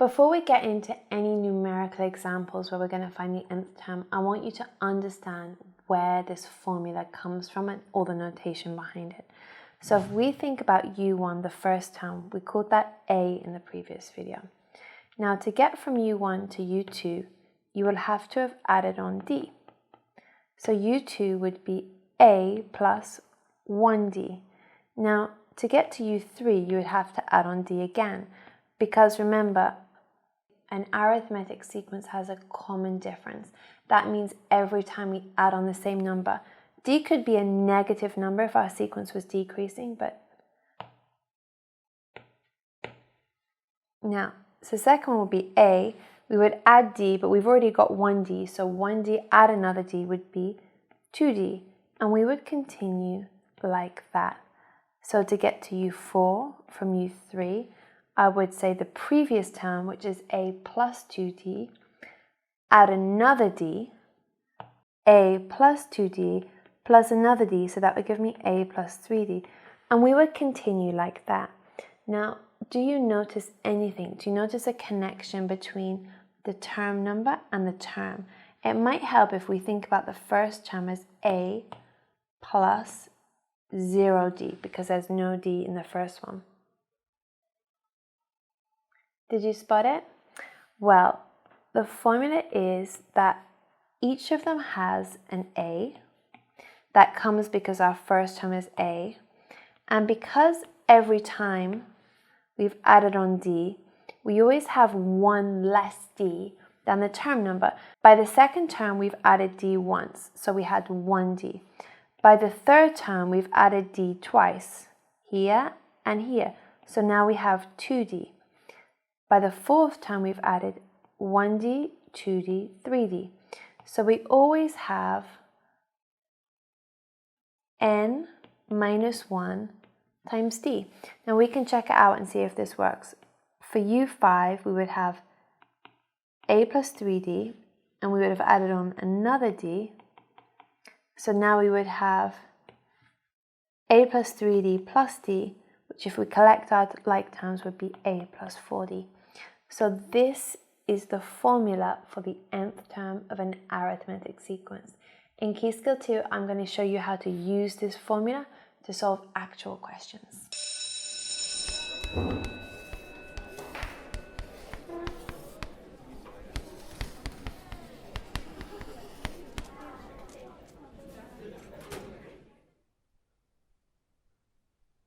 Before we get into any numerical examples where we're going to find the nth term, I want you to understand where this formula comes from and all the notation behind it. So if we think about u1, the first term, we called that a in the previous video. Now to get from u1 to u2, you will have to have added on d. So u2 would be a plus 1d. Now to get to u3, you would have to add on d again, because remember, an arithmetic sequence has a common difference. That means every time we add on the same number, d could be a negative number if our sequence was decreasing, but now, so the second one would be a. We would add d, but we've already got 1d, so 1d add another d would be 2d, and we would continue like that. So to get to u4 from u3, I would say the previous term, which is a plus 2d, add another d, a plus 2d plus another d, so that would give me a plus 3d, and we would continue like that. Now, do you notice anything? Do you notice a connection between the term number and the term? It might help if we think about the first term as a plus 0d, because there's no d in the first one. Did you spot it? Well, the formula is that each of them has an a. That comes because our first term is a. And because every time we've added on d, we always have one less d than the term number. By the second term, we've added d once, so we had 1d. By the third term, we've added d twice, here and here, so now we have 2d. By the fourth term, we've added 1d, 2d, 3d. So we always have n minus 1 times d. Now we can check it out and see if this works. For u5, we would have a plus 3d, and we would have added on another d. So now we would have a plus 3d plus d, which if we collect our like terms would be a plus 4d. So this is the formula for the nth term of an arithmetic sequence. In Key Skill 2, I'm going to show you how to use this formula to solve actual questions.